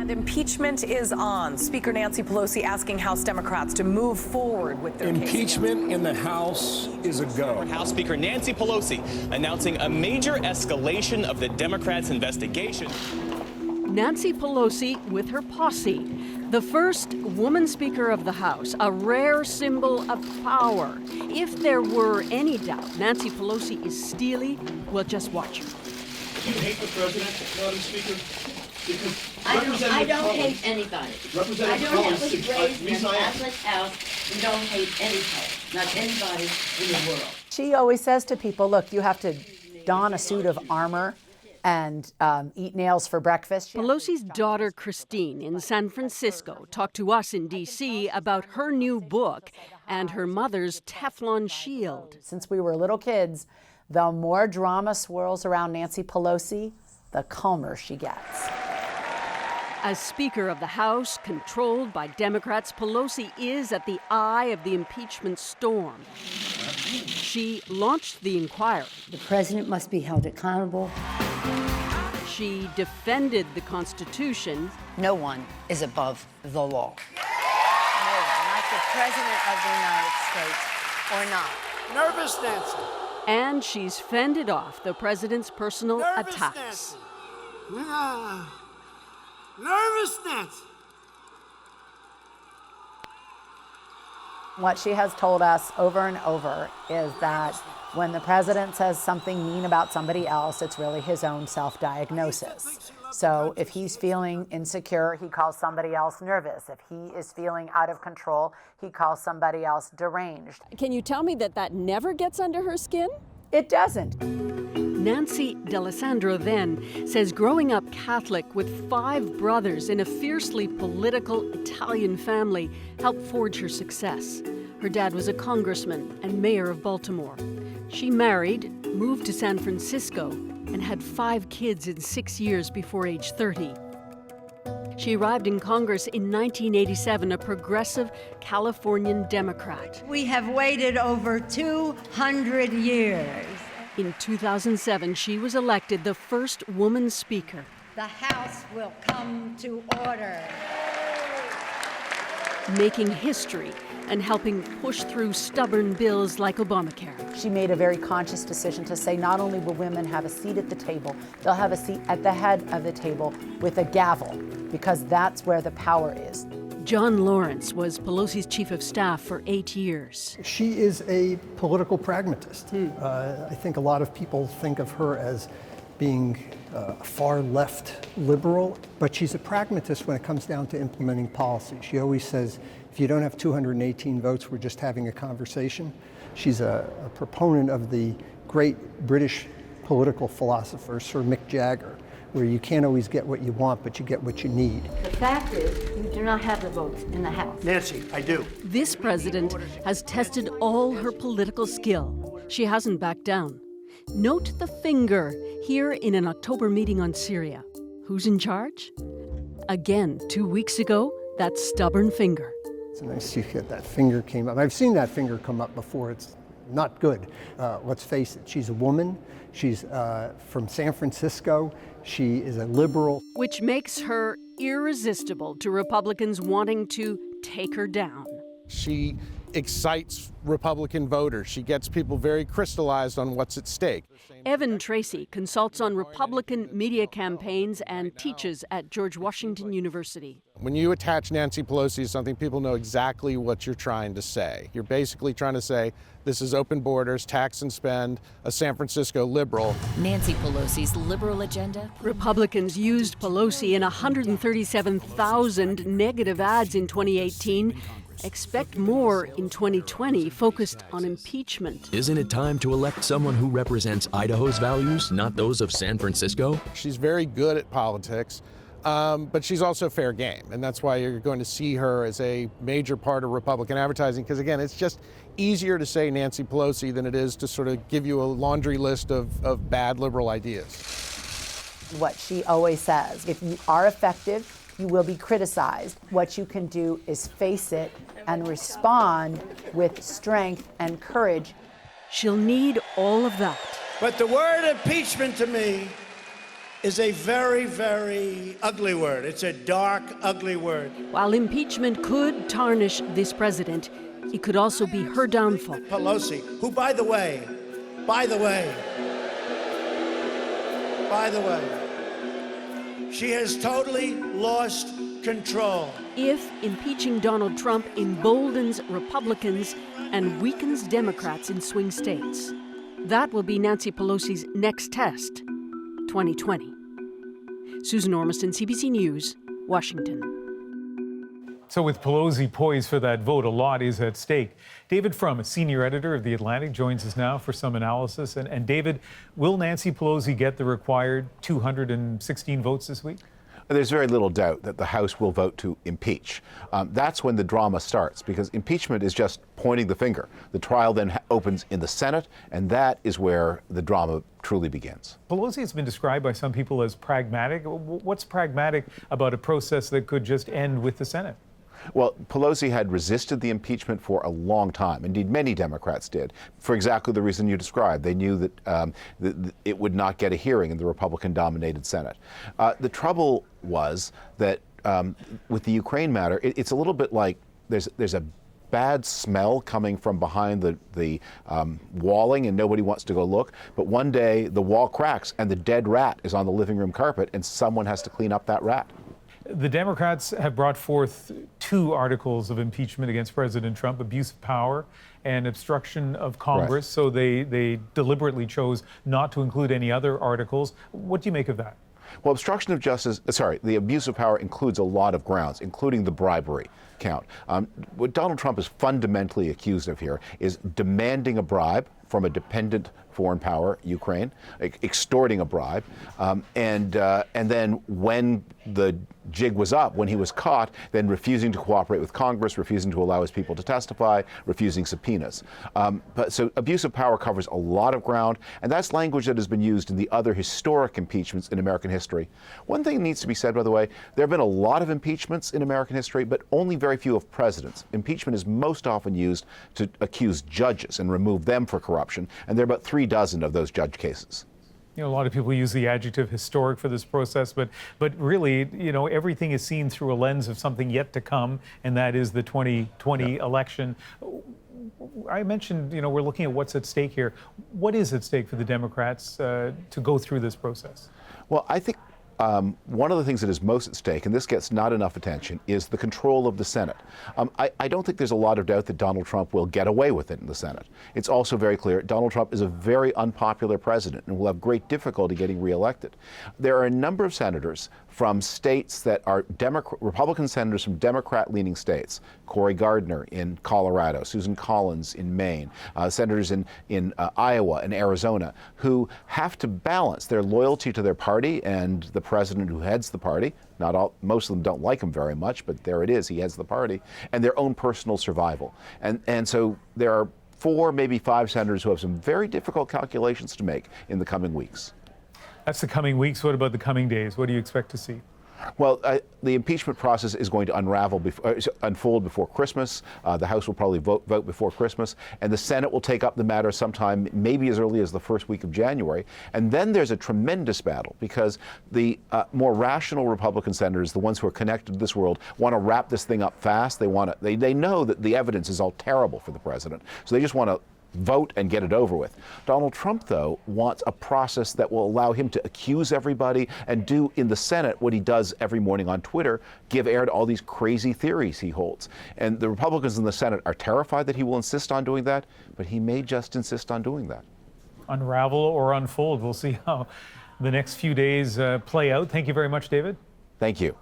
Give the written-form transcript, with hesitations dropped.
And impeachment is on. Speaker Nancy Pelosi asking House Democrats to move forward with their impeachment in the House is a go. House Speaker Nancy Pelosi announcing a major escalation of the Democrats' investigation. Nancy Pelosi with her posse, the first woman Speaker of the House, a rare symbol of power. If there were any doubt Nancy Pelosi is steely, well, just watch her. Do you hate the president, Madam Speaker? I don't hate anybody. I was raised in a Catholic house. We don't hate anybody, not anybody in the world. She always says to people, look, you have to don a suit of armor and eat nails for breakfast. Pelosi's daughter, Christine, in San Francisco, talked to us in D.C. about her new book and her mother's Teflon shield. Since we were little kids, the more drama swirls around Nancy Pelosi, the calmer she gets. As Speaker of the House, controlled by Democrats, Pelosi is at the eye of the impeachment storm. She launched the inquiry. The president must be held accountable. She defended the Constitution. No one is above the law. No, not the President of the United States, or not. Nervous Nancy. And she's fended off the president's personal attacks. Nervous Nancy. What she has told us over and over is that when the president says something mean about somebody else, it's really his own self-diagnosis. So if he's feeling insecure, he calls somebody else nervous. If he is feeling out of control, he calls somebody else deranged. Can you tell me that never gets under her skin? It doesn't. Nancy D'Alessandro then says growing up Catholic with 5 brothers in a fiercely political Italian family helped forge her success. Her dad was a congressman and mayor of Baltimore. She married, moved to San Francisco, and had 5 kids in 6 years before age 30. She arrived in Congress in 1987, a progressive Californian Democrat. We have waited over 200 years. In 2007, she was elected the first woman speaker. The House will come to order. Making history and helping push through stubborn bills like Obamacare. She made a very conscious decision to say not only will women have a seat at the table, they'll have a seat at the head of the table with a gavel, because that's where the power is. John Lawrence was Pelosi's chief of staff for 8 years. She is a political pragmatist. I think a lot of people think of her as being far left liberal, but she's a pragmatist when it comes down to implementing policy. She always says, if you don't have 218 votes, we're just having a conversation. She's a proponent of the great British political philosopher, Sir Mick Jagger, where you can't always get what you want, but you get what you need. The fact is, you do not have the votes in the House. Nancy, I do. This president has tested all her political skill. She hasn't backed down. Note the finger here in an October meeting on Syria. Who's in charge? Again, 2 weeks ago, that stubborn finger. It's nice to get that finger came up. I've seen that finger come up before. It's not good. Let's face it, she's a woman. She's from San Francisco. She is a liberal. Which makes her irresistible to Republicans wanting to take her down. She excites Republican voters. She gets people very crystallized on what's at stake. Evan Tracy consults on Republican media campaigns and teaches at George Washington University. When you attach Nancy Pelosi to something, people know exactly what you're trying to say. You're basically trying to say, this is open borders, tax and spend, a San Francisco liberal. Nancy Pelosi's liberal agenda. Republicans used Pelosi in 137,000 negative ads in 2018. Expect more in 2020, focused on impeachment. Isn't it time to elect someone who represents Idaho's values, not those of San Francisco? She's very good at politics, but she's also fair game. And that's why you're going to see her as a major part of Republican advertising. Because again, it's just easier to say Nancy Pelosi than it is to sort of give you a laundry list of bad liberal ideas. What she always says, if you are effective, you will be criticized. What you can do is face it and respond with strength and courage. She'll need all of that. But the word impeachment to me is a very, very ugly word. It's a dark, ugly word. While impeachment could tarnish this president, it could also be her downfall. Pelosi, who, by the way, she has totally lost control. If impeaching Donald Trump emboldens Republicans and weakens Democrats in swing states, that will be Nancy Pelosi's next test, 2020. Susan Ormiston, CBC News, Washington. So with Pelosi poised for that vote, a lot is at stake. David Frum, a senior editor of The Atlantic, joins us now for some analysis. And David, will Nancy Pelosi get the required 216 votes this week? There's very little doubt that the House will vote to impeach. That's when the drama starts, because impeachment is just pointing the finger. The trial then opens in the Senate, and that is where the drama truly begins. Pelosi has been described by some people as pragmatic. What's pragmatic about a process that could just end with the Senate? Well, Pelosi had resisted the impeachment for a long time. Indeed, many Democrats did, for exactly the reason you described. They knew that it would not get a hearing in the Republican-dominated Senate. The trouble was that with the Ukraine matter, it's a little bit like there's a bad smell coming from behind the walling and nobody wants to go look. But one day the wall cracks and the dead rat is on the living room carpet and someone has to clean up that rat. The Democrats have brought forth 2 articles of impeachment against President Trump, abuse of power and obstruction of Congress. Right. So they deliberately chose not to include any other articles. What do you make of that? Well, obstruction of justice, the abuse of power includes a lot of grounds, including the bribery count. What Donald Trump is fundamentally accused of here is demanding a bribe from a dependent foreign power, Ukraine, extorting a bribe, and then when the jig was up, when he was caught, then refusing to cooperate with Congress, refusing to allow his people to testify, refusing subpoenas. So abuse of power covers a lot of ground, and that's language that has been used in the other historic impeachments in American history. One thing needs to be said, by the way, there have been a lot of impeachments in American history, but only very few of presidents. Impeachment is most often used to accuse judges and remove them for corruption, and there are about 36 of those judge cases. You know, a lot of people use the adjective historic for this process, but really, you know, everything is seen through a lens of something yet to come, and that is the 2020 election. I mentioned, you know, we're looking at what's at stake here. What is at stake for the Democrats to go through this process? Well, I think one of the things that is most at stake, and this gets not enough attention, is the control of the Senate. I don't think there's a lot of doubt that Donald Trump will get away with it in the Senate. It's also very clear Donald Trump is a very unpopular president and will have great difficulty getting reelected. There are a number of senators from states that are Republican senators from Democrat-leaning states, Cory Gardner in Colorado, Susan Collins in Maine, senators in Iowa and Arizona, who have to balance their loyalty to their party and the president who heads the party. Most of them don't like him very much, but there it is, he heads the party, and their own personal survival. And so there are 4, maybe 5 senators who have some very difficult calculations to make in the coming weeks. That's the coming weeks. What about the coming days? What do you expect to see? Well, the impeachment process is going to unfold before Christmas. The House will probably vote before Christmas, and the Senate will take up the matter sometime, maybe as early as the first week of January. And then there's a tremendous battle because the more rational Republican senators, the ones who are connected to this world, want to wrap this thing up fast. They know that the evidence is all terrible for the president, so they just want to vote and get it over with. Donald Trump, though, wants a process that will allow him to accuse everybody and do in the Senate what he does every morning on Twitter, give air to all these crazy theories he holds. And the Republicans in the Senate are terrified that he will insist on doing that, but he may just insist on doing that. Unravel or unfold. We'll see how the next few days play out. Thank you very much, David. Thank you.